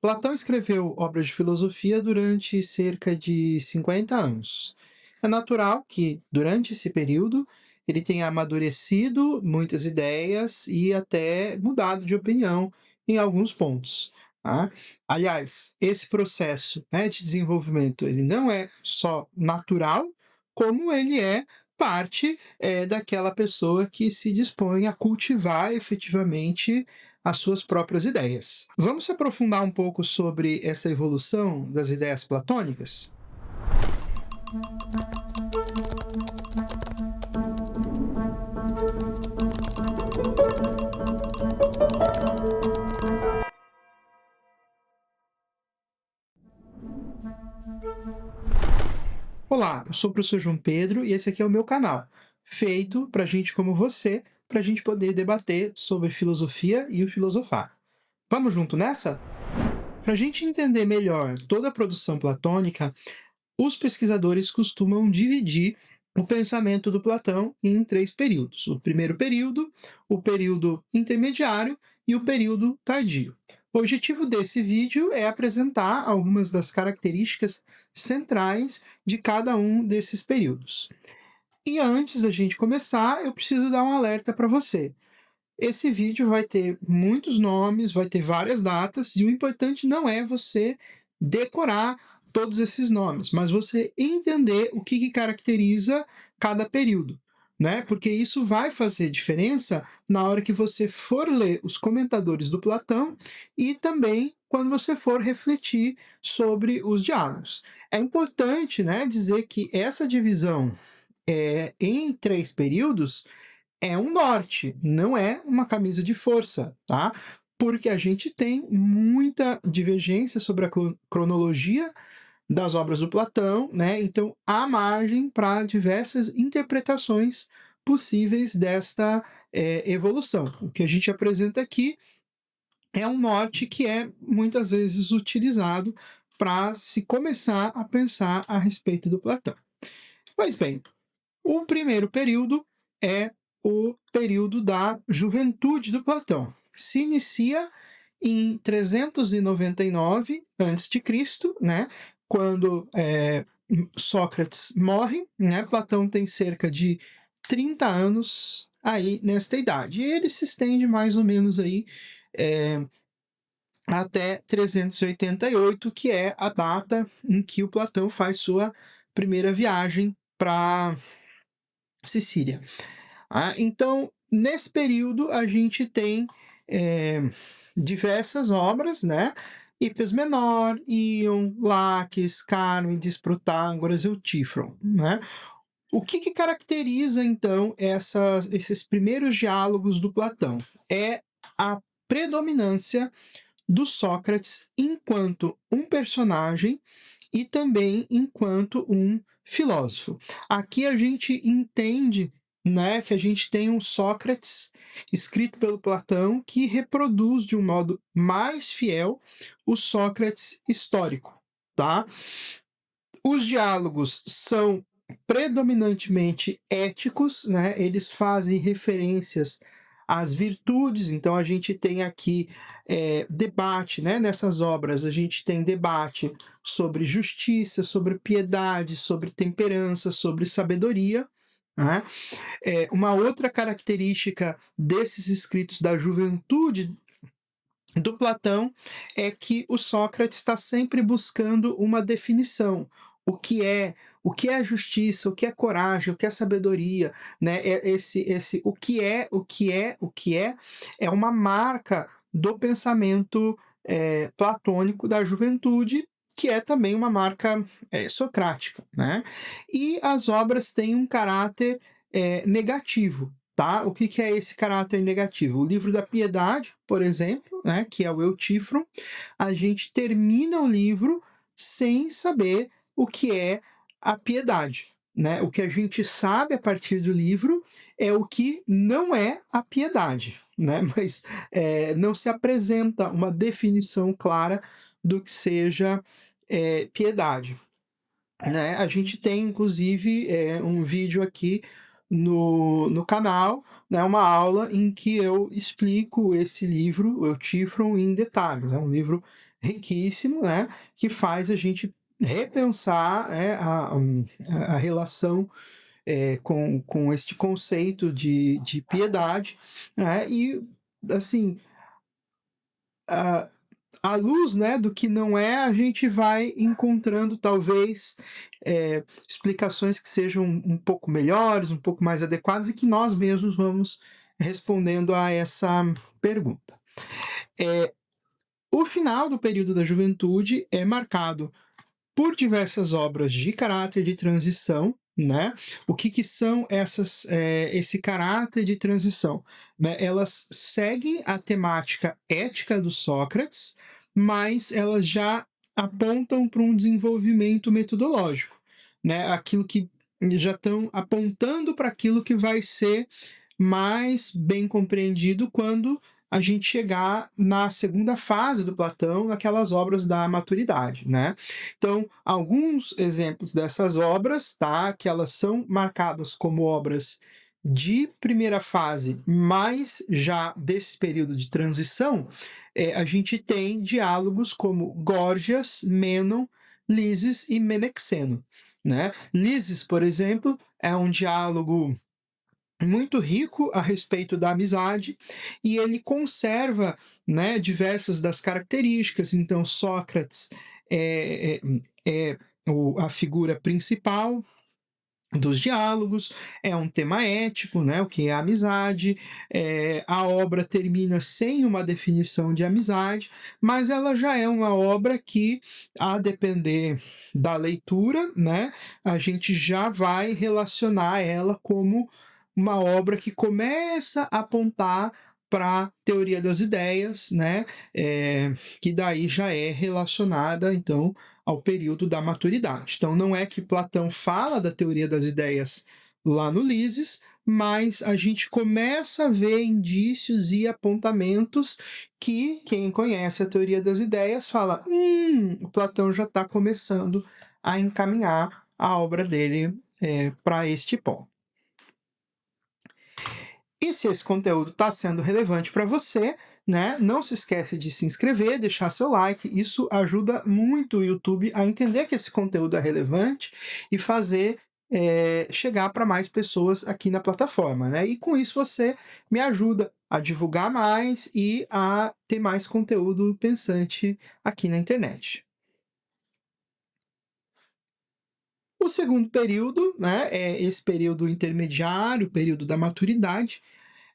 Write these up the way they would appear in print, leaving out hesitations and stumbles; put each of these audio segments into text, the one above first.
Platão escreveu obras de filosofia durante cerca de 50 anos. É natural que, durante esse período, ele tenha amadurecido muitas ideias e até mudado de opinião em alguns pontos. Tá? Aliás, esse processo, né, de desenvolvimento ele não é só natural, como ele é parte daquela pessoa que se dispõe a cultivar efetivamente as suas próprias ideias. Vamos se aprofundar um pouco sobre essa evolução das ideias platônicas? Olá, eu sou o professor João Pedro e esse aqui é o meu canal, feito para gente como você, para a gente poder debater sobre filosofia e o filosofar. Vamos junto nessa? Para a gente entender melhor toda a produção platônica, os pesquisadores costumam dividir o pensamento do Platão em três períodos: o primeiro período, o período intermediário e o período tardio. O objetivo desse vídeo é apresentar algumas das características centrais de cada um desses períodos. E antes da gente começar, eu preciso dar um alerta para você. Esse vídeo vai ter muitos nomes, vai ter várias datas, e o importante não é você decorar todos esses nomes, mas você entender o que caracteriza cada período, né? Porque isso vai fazer diferença na hora que você for ler os comentadores do Platão e também quando você for refletir sobre os diálogos. É importante, né, dizer que essa divisão em três períodos é um norte, não é uma camisa de força, tá? Porque a gente tem muita divergência sobre a cronologia das obras do Platão, né? Então há margem para diversas interpretações possíveis desta evolução. O que a gente apresenta aqui é um norte que é muitas vezes utilizado para se começar a pensar a respeito do Platão. Pois bem, o primeiro período é o período da juventude do Platão. Se inicia em 399 a.C., né, quando Sócrates morre, né, Platão tem cerca de 30 anos aí nesta idade. E ele se estende mais ou menos aí até 388, que é a data em que o Platão faz sua primeira viagem para Sicília. Então, nesse período, a gente tem diversas obras, né? Hippias Menor, Ion, Laques, Carmides, Protágoras e o Tifron, né? O que caracteriza, então, esses primeiros diálogos do Platão? É a predominância do Sócrates enquanto um personagem e também enquanto um filósofo. Aqui a gente entende, né, que a gente tem um Sócrates escrito pelo Platão que reproduz de um modo mais fiel o Sócrates histórico, tá? Os diálogos são predominantemente éticos, né? Eles fazem referências às virtudes, então a gente tem aqui debate, né? Nessas obras a gente tem debate sobre justiça, sobre piedade, sobre temperança, sobre sabedoria. Né? Uma outra característica desses escritos da juventude do Platão é que o Sócrates está sempre buscando uma definição. O que é a justiça, o que é coragem, o que é sabedoria, né? Esse o que é uma marca do pensamento platônico da juventude, que é também uma marca socrática, né? E as obras têm um caráter negativo. Tá? O que é esse caráter negativo? O livro da Piedade, por exemplo, né, que é o Eutífron, a gente termina o livro sem saber o que é a piedade. Né? O que a gente sabe a partir do livro é o que não é a piedade, né? Mas não se apresenta uma definição clara do que seja piedade. Né? A gente tem, inclusive, um vídeo aqui no canal, né, uma aula em que eu explico esse livro, o Tifron, em detalhes. É um livro riquíssimo, né, que faz a gente repensar, a relação, com este conceito de piedade, né, e, assim, a à luz, né, do que não é, a gente vai encontrando talvez, explicações que sejam um pouco melhores, um pouco mais adequadas e que nós mesmos vamos respondendo a essa pergunta. O final do período da juventude é marcado por diversas obras de caráter de transição, né? O que são esse caráter de transição? Né? Elas seguem a temática ética do Sócrates, mas elas já apontam para um desenvolvimento metodológico, né? Aquilo que já estão apontando para aquilo que vai ser mais bem compreendido quando a gente chegar na segunda fase do Platão, naquelas obras da maturidade, né? Então, alguns exemplos dessas obras, tá? Que elas são marcadas como obras de primeira fase, mas já desse período de transição, a gente tem diálogos como Górgias, Mênon, Lises e Menexeno, né? Lises, por exemplo, é um diálogo muito rico a respeito da amizade e ele conserva, né, diversas das características. Então, Sócrates é, a figura principal dos diálogos, é um tema ético, né, o que é a amizade, a obra termina sem uma definição de amizade, mas ela já é uma obra que, a depender da leitura, né, a gente já vai relacionar ela como uma obra que começa a apontar para a teoria das ideias, né, que daí já é relacionada, então, ao período da maturidade. Então, não é que Platão fala da teoria das ideias lá no Lises, mas a gente começa a ver indícios e apontamentos que quem conhece a teoria das ideias fala: o Platão já está começando a encaminhar a obra dele para este ponto. E se esse conteúdo está sendo relevante para você, né, não se esquece de se inscrever, deixar seu like, isso ajuda muito o YouTube a entender que esse conteúdo é relevante e fazer chegar para mais pessoas aqui na plataforma, né? E com isso você me ajuda a divulgar mais e a ter mais conteúdo pensante aqui na internet. O segundo período, né, é esse período intermediário, o período da maturidade,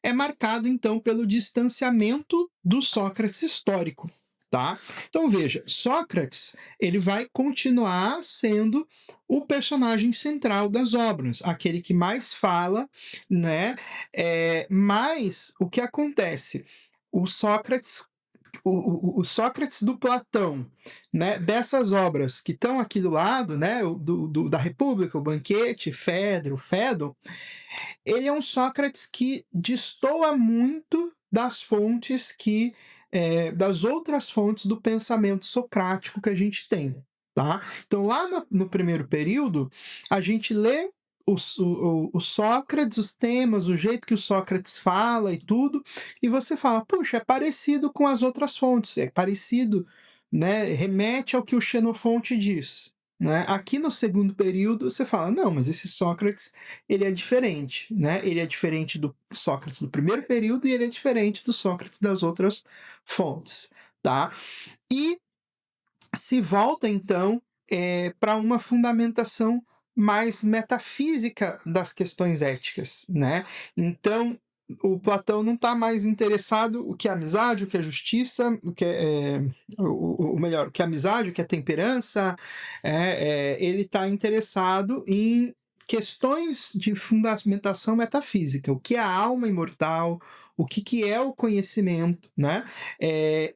é marcado então pelo distanciamento do Sócrates histórico, tá? Então veja, Sócrates, ele vai continuar sendo o personagem central das obras, aquele que mais fala, né? Mas o que acontece? O Sócrates o Sócrates do Platão, né, dessas obras que estão aqui do lado, né, da República, o Banquete, Fedro, Fedon, ele é um Sócrates que destoa muito das fontes das outras fontes do pensamento socrático que a gente tem, tá? Então, lá no primeiro período, a gente lê o Sócrates, os temas, o jeito que o Sócrates fala e tudo, e você fala, puxa, é parecido com as outras fontes, é parecido, né? Remete ao que o Xenofonte diz. Né? Aqui no segundo período você fala, não, mas esse Sócrates ele é diferente, né? Ele é diferente do Sócrates do primeiro período e ele é diferente do Sócrates das outras fontes, tá? E se volta então para uma fundamentação mais metafísica das questões éticas, né? Então o Platão não está mais interessado o que é amizade, o que é justiça, o que o melhor, o que é amizade, o que é temperança. Ele está interessado em questões de fundamentação metafísica, o que é a alma imortal, o que é o conhecimento, né?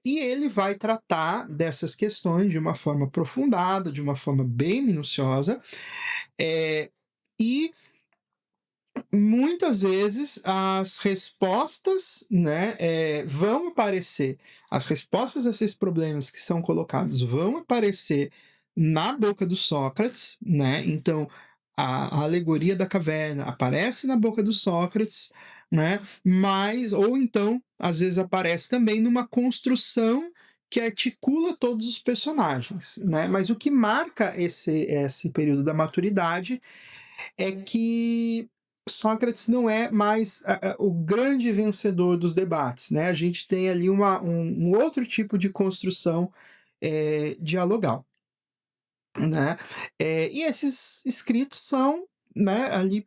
E ele vai tratar dessas questões de uma forma aprofundada, de uma forma bem minuciosa, e muitas vezes as respostas, né, vão aparecer, as respostas a esses problemas que são colocados vão aparecer na boca do Sócrates, né? Então a alegoria da caverna aparece na boca do Sócrates, né? Mas ou então às vezes aparece também numa construção que articula todos os personagens, né? Mas o que marca esse período da maturidade é que Sócrates não é mais o grande vencedor dos debates, né? A gente tem ali um outro tipo de construção dialogal, né? E esses escritos são, né, ali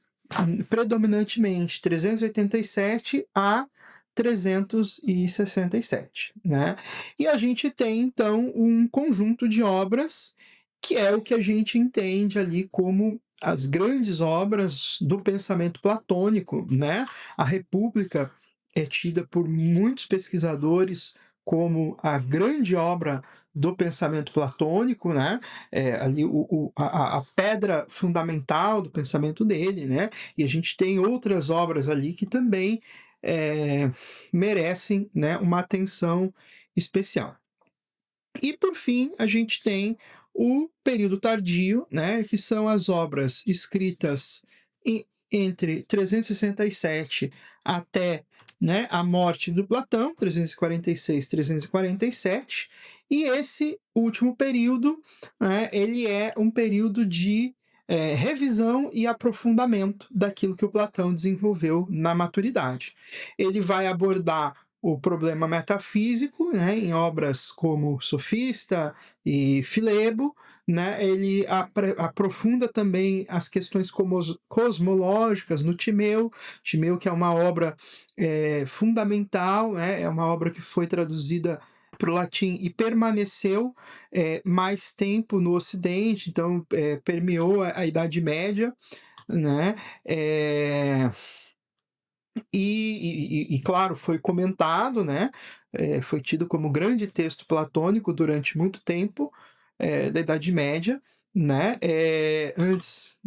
predominantemente 387 a 367, né? E a gente tem então um conjunto de obras que é o que a gente entende ali como as grandes obras do pensamento platônico, né? A República é tida por muitos pesquisadores como a grande obra do pensamento platônico, né? Ali a pedra fundamental do pensamento dele, né? E a gente tem outras obras ali que também merecem, né, uma atenção especial. E por fim, a gente tem o período tardio, né, que são as obras escritas entre 367 até, né, a morte do Platão, 346, 347, e esse último período, né, ele é um período de revisão e aprofundamento daquilo que o Platão desenvolveu na maturidade. Ele vai abordar o problema metafísico, né, em obras como Sofista e Filebo, né, ele aprofunda também as questões cosmológicas no Timeu, que é uma obra fundamental, né, é uma obra que foi traduzida para o latim e permaneceu mais tempo no Ocidente, então permeou a Idade Média, né, claro, foi comentado, né? Foi tido como grande texto platônico durante muito tempo da Idade Média, né? Antes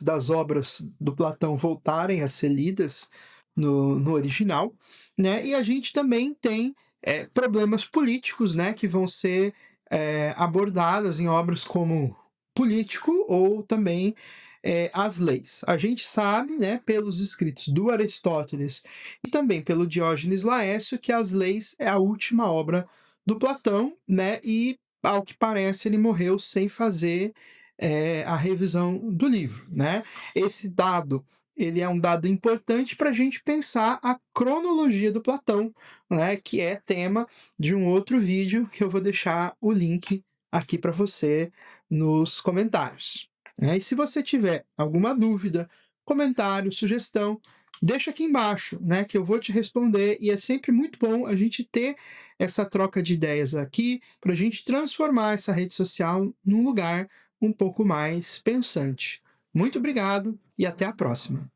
das obras do Platão voltarem a ser lidas no original, né? E a gente também tem problemas políticos, né? Que vão ser abordadas em obras como Político ou também as leis. A gente sabe, né, pelos escritos do Aristóteles e também pelo Diógenes Laércio, que as leis é a última obra do Platão, né, e ao que parece ele morreu sem fazer a revisão do livro, né? Esse dado ele é um dado importante para a gente pensar a cronologia do Platão, né, que é tema de um outro vídeo que eu vou deixar o link aqui para você nos comentários. E se você tiver alguma dúvida, comentário, sugestão, deixa aqui embaixo, né, que eu vou te responder. E é sempre muito bom a gente ter essa troca de ideias aqui para a gente transformar essa rede social num lugar um pouco mais pensante. Muito obrigado e até a próxima.